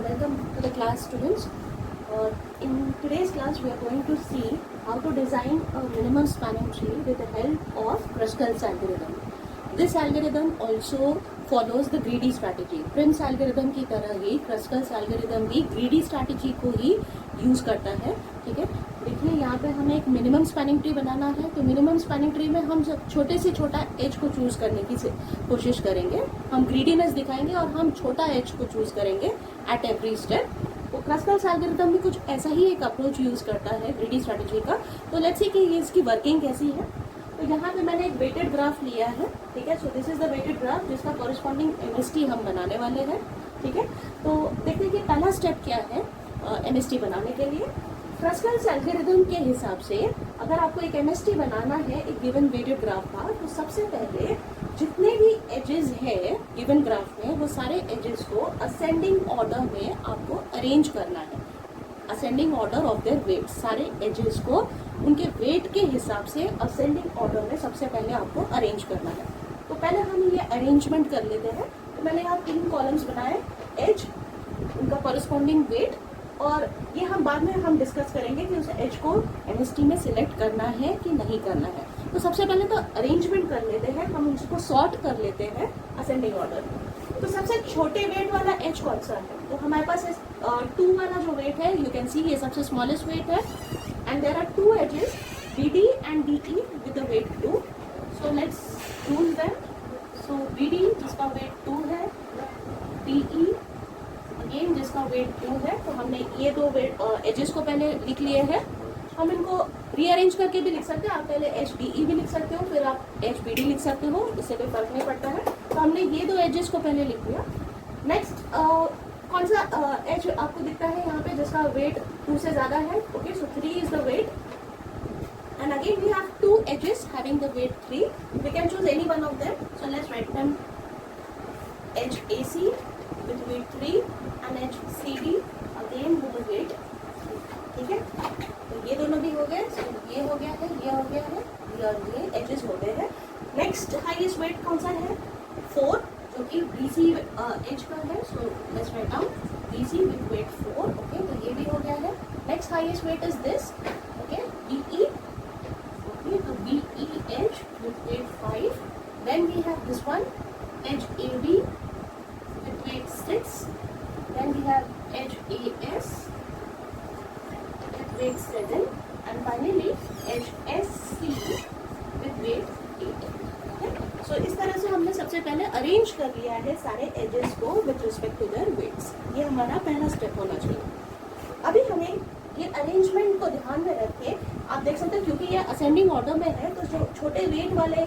welcome to the class, students. In today's class we are going to see how to design a minimum spanning tree with the help of Kruskal's algorithm. This algorithm also follows the greedy strategy. Prim's algorithm की तरह ही Kruskal's algorithm भी greedy strategy को ही use करता है. ठीक है, देखिए यहाँ पे हमें एक मिनिमम स्पैनिंग ट्री बनाना है. तो मिनिमम स्पैनिंग ट्री में हम छोटे से छोटा एज को चूज करने की कोशिश करेंगे. हम ग्रीडीनेस दिखाएंगे और हम छोटा एज को चूज करेंगे एट एवरी स्टेप. तो क्रस्कल्स एल्गोरिथम भी कुछ ऐसा ही एक अप्रोच यूज करता है ग्रीडी स्ट्रेटेजी का. तो लेट्स सी कि ये इसकी वर्किंग कैसी है. तो यहाँ पे मैंने एक वेटेड ग्राफ लिया है. ठीक है, so this is the weighted graph जिसका कॉरेस्पॉन्डिंग एमएसटी हम बनाने वाले हैं. ठीक है, तो देखते हैं कि पहला स्टेप क्या है एमएसटी बनाने के लिए. क्रस्कल्स एल्गोरिथम के हिसाब से अगर आपको एक एमएसटी बनाना है एक गिवन वेटेड ग्राफ का, तो सबसे पहले जितने भी एजेस है गिवन ग्राफ में वो सारे एजेस को असेंडिंग ऑर्डर में आपको अरेंज करना है. Ascending order of their weight, सारे एजेस को उनके वेट के हिसाब से असेंडिंग ऑर्डर में सबसे पहले आपको अरेंज करना है. तो पहले हम ये अरेंजमेंट कर लेते हैं. तो मैंने यहाँ 3 कॉलम्स बनाए, एज, उनका कॉरेस्पॉन्डिंग वेट, और ये हम बाद में हम डिस्कस करेंगे कि उस एज को एमएसटी में सिलेक्ट करना है कि नहीं करना है. तो सबसे पहले तो अरेंजमेंट कर लेते हैं, हम उसको सॉर्ट कर लेते हैं असेंडिंग ऑर्डर. तो सबसे छोटे वेट वाला एज कौन सा है? तो हमारे पास 2 वाला जो वेट है, यू कैन सी ये सबसे स्मॉलेस्ट वेट है. And there are 2 edges BD and DE with the weight 2. So let's choose them. So BD जिसका वेट 2 है, DE अगेन जिसका वेट 2 है. तो हमने ये 2 वेट एजेस को पहले लिख लिए हैं. हम इनको रीअरेंज करके भी लिख सकते हैं. आप पहले HDE भी लिख सकते हो, फिर आप HBD लिख सकते हो, इससे कोई फर्क नहीं पड़ता है. तो हमने ये 2 एजेस को पहले लिख लिया. नेक्स्ट कौन सा एज आपको दिखता है यहाँ पे जिसका वेट 2 से ज्यादा है? Okay, so 3 is the weight. And again we have 2 edges having the weight 3. We can choose any one of them. So let's write them. HAC with weight 3 and HCD again with the weight. ठीक है, तो ये दोनों भी हो गए. so, ये हो गया है, ये हो गया है, ये एजेस हो गए हैं. नेक्स्ट हाईएस्ट वेट कौन सा है? 4, जो कि BC एज का है. So let's write down BC with weight 4. Okay, तो ये भी हो गया है. Next highest weight is this. Okay, BE. Okay, तो BE edge with weight 5. Then we have this one HAB with weight 6. Then we have HAS with weight 7. And finally HSC with weight 8. So इस तरह से हमने सबसे पहले arrange कर लिया है सारे एजेस को with respect to their weights. ये हमारा पहला स्टेप होना चाहिए. अभी हमें ये अरेंजमेंट को ध्यान में रख के आप देख सकते हो, क्योंकि ये असेंडिंग ऑर्डर में है, तो जो छोटे वेट वाले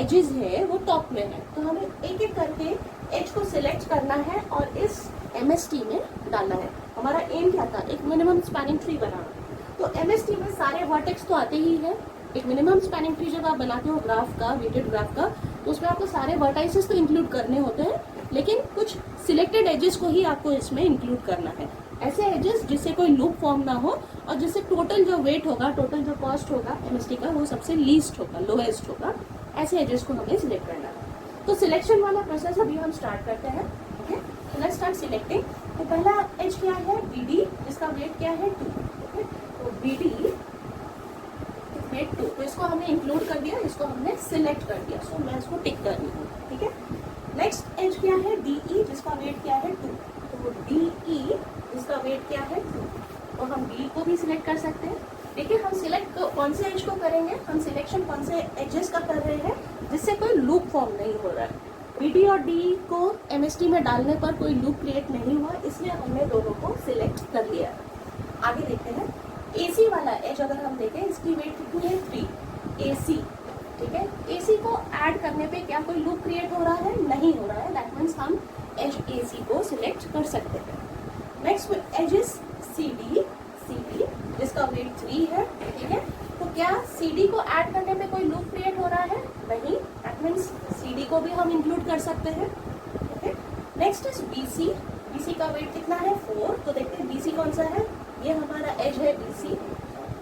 एजेस है वो टॉप में है. तो हमें एक एक करके एज को सिलेक्ट करना है और इस एमएसटी में डालना है. हमारा एम क्या था? एक मिनिमम स्पैनिंग ट्री बनाना. तो एमएसटी में सारे वर्टेक्स तो आते ही है. एक मिनिमम स्पैनिंग ट्री जब आप बनाते हो ग्राफ का, वेटेड ग्राफ का, तो उसमें आपको सारे वर्टाइसेस तो इंक्लूड करने होते हैं, लेकिन कुछ सिलेक्टेड एजेस को ही आपको इसमें इंक्लूड करना है. ऐसे एजेस जिससे कोई लूप फॉर्म ना हो और जिससे टोटल जो वेट होगा, टोटल जो कॉस्ट होगा एमएसटी का, वो सबसे लीस्ट होगा, लोएस्ट होगा. ऐसे एजेस को हमें सिलेक्ट करना है. तो सिलेक्शन वाला प्रोसेस अभी हम स्टार्ट करते हैं. ओके, तो लेट्स स्टार्ट सिलेक्टिंग. तो पहला एज क्या है? BD जिसका वेट क्या है? 2. ओके, तो BD वेट 2. तो इसको हमने इंक्लूड कर दिया, इसको हमने सिलेक्ट कर दिया. सो मैं इसको टिक कर रही हूँ. ठीक है, नेक्स्ट एज क्या है? DE जिसका वेट क्या है? 2. तो DE जिसका वेट क्या है? 2. तो हम D को भी सिलेक्ट कर सकते हैं. देखिए, हम सिलेक्ट कौन से एज को करेंगे, हम सिलेक्शन कौन से एजेस का कर रहे हैं जिससे कोई लूप फॉर्म नहीं हो रहा है. BD और DE को एमएसटी में डालने पर कोई लूप क्रिएट नहीं हुआ, इसलिए हमने दोनों को सिलेक्ट कर लिया. आगे देखते हैं. AC वाला एज अगर हम देखें, इसकी वेट कितनी है? 3. AC. ठीक है, AC को ऐड करने पे क्या कोई लूप क्रिएट हो रहा है? नहीं हो रहा है. दैट मीन्स हम एज AC को सिलेक्ट कर सकते हैं. नेक्स्ट एजेस CD जिसका वेट 3 है. ठीक है, तो क्या CD को ऐड करने पे कोई लूप क्रिएट हो रहा है? नहीं. दैट मीन्स CD को भी हम इंक्लूड कर सकते हैं. ओके, नेक्स्ट इज BC का वेट कितना है? 4. तो देखते हैं BC कौन सा है. ये हमारा एज है BC.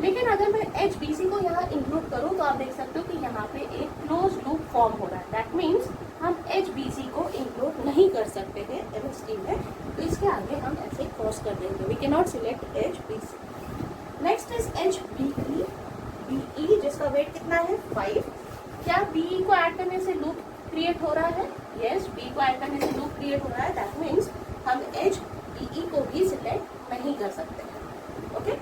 लेकिन अगर मैं एज BC को यहाँ इंक्लूड करूँ तो आप देख सकते हो कि यहाँ पे एक क्लोज लूप फॉर्म हो रहा है. दैट मीन्स हम एच BC को इंक्लूड नहीं कर सकते हैं एमएसटी में. तो इसके आगे हम ऐसे क्रॉस कर देंगे. We can not select edge B C. Next is edge B E जिसका वेट कितना है 5. क्या बी को ऐड करने से लूप क्रिएट हो रहा है? यस, बी को ऐड करने से लूप क्रिएट हो रहा है. दैट मीन्स हम एज बी को भी सिलेक्ट नहीं कर सकते हैं. Okay.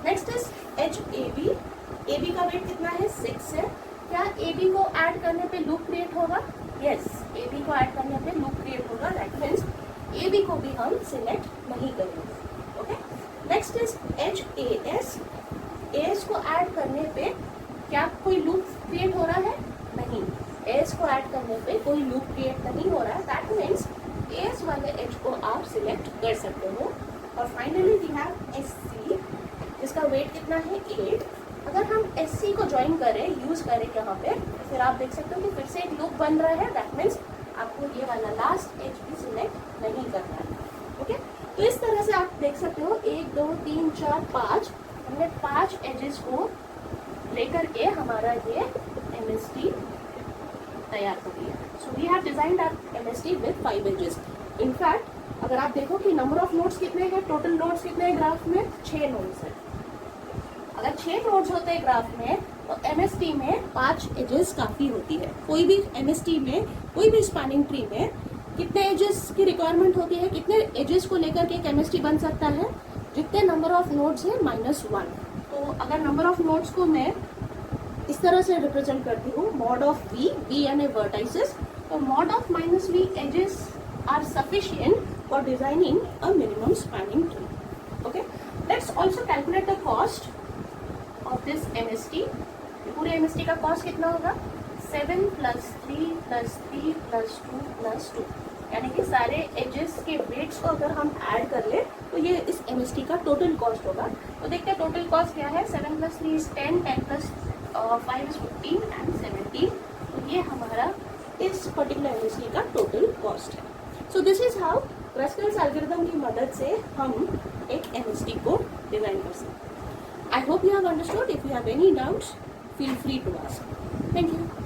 Next is edge A B का वेट कितना है 6 है. क्या ए बी को ऐड करने पे लूप क्रिएट होगा? यस, ए बी को ऐड करने पे लूप क्रिएट होगा. दैट मीन्स ए बी को भी हम सिलेक्ट नहीं करेंगे. Okay. Next is edge A S को ऐड करने पे क्या कोई लूप क्रिएट हो रहा है? नहीं, एस को ऐड करने पे कोई लूप क्रिएट नहीं हो रहा है. दैट मीन्स एस वाले एज को आप सिलेक्ट कर सकते हो. और finally we have S C जिसका वेट कितना है 8. अगर हम एस सी को ज्वाइन करें, यूज करें यहाँ पे, तो फिर आप देख सकते हो कि फिर से एक लूप बन रहा है. दैट मीन्स आपको ये वाला लास्ट एज भी सिलेक्ट नहीं करना है. ओके. तो इस तरह से आप देख सकते हो 1 2 3 4 5 हमने 5 एजेस को लेकर के हमारा ये MST तैयार कर लिया. So we have designed our MST with 5 edges. In fact अगर आप देखो कि नंबर ऑफ नोड्स कितने हैं, टोटल नोड्स कितने हैं ग्राफ में? 6 नोड्स हैं. अगर 6 नोड्स होते हैं ग्राफ में तो MST में 5 एजेस काफी होती है. कोई भी MST में, कोई भी स्पैनिंग ट्री में कितने एजेस की रिक्वायरमेंट होती है? कितने एजेस को लेकर के एक MST बन सकता है? जितने नंबर ऑफ नोड्स है -1. तो अगर नंबर ऑफ नोड्स को मैं इस तरह से रिप्रेजेंट करती हूँ, मॉड ऑफ वी यानी वर्टाइसेस, तो mod of -v edges are sufficient for designing a minimum spanning tree. Okay. Let's also calculate the cost of this MST. पूरे MST का कॉस्ट कितना होगा? 7 + 3 + 3 + 2 + 2. यानी कि सारे एजेस के वेट्स को अगर हम ऐड कर ले तो ये इस MST का टोटल कॉस्ट होगा. तो देखते हैं टोटल कॉस्ट क्या है. 7 + 3 is 10, 10 + 5 is 15 and 17. तो ये हमारा इस पर्टिकुलर MST का टोटल कॉस्ट है. So this is how Kruskal's algorithm की मदद से हम एक MST को डिजाइन कर सकते हैं. I hope you have understood. If you have any doubts, feel free to ask. Thank you.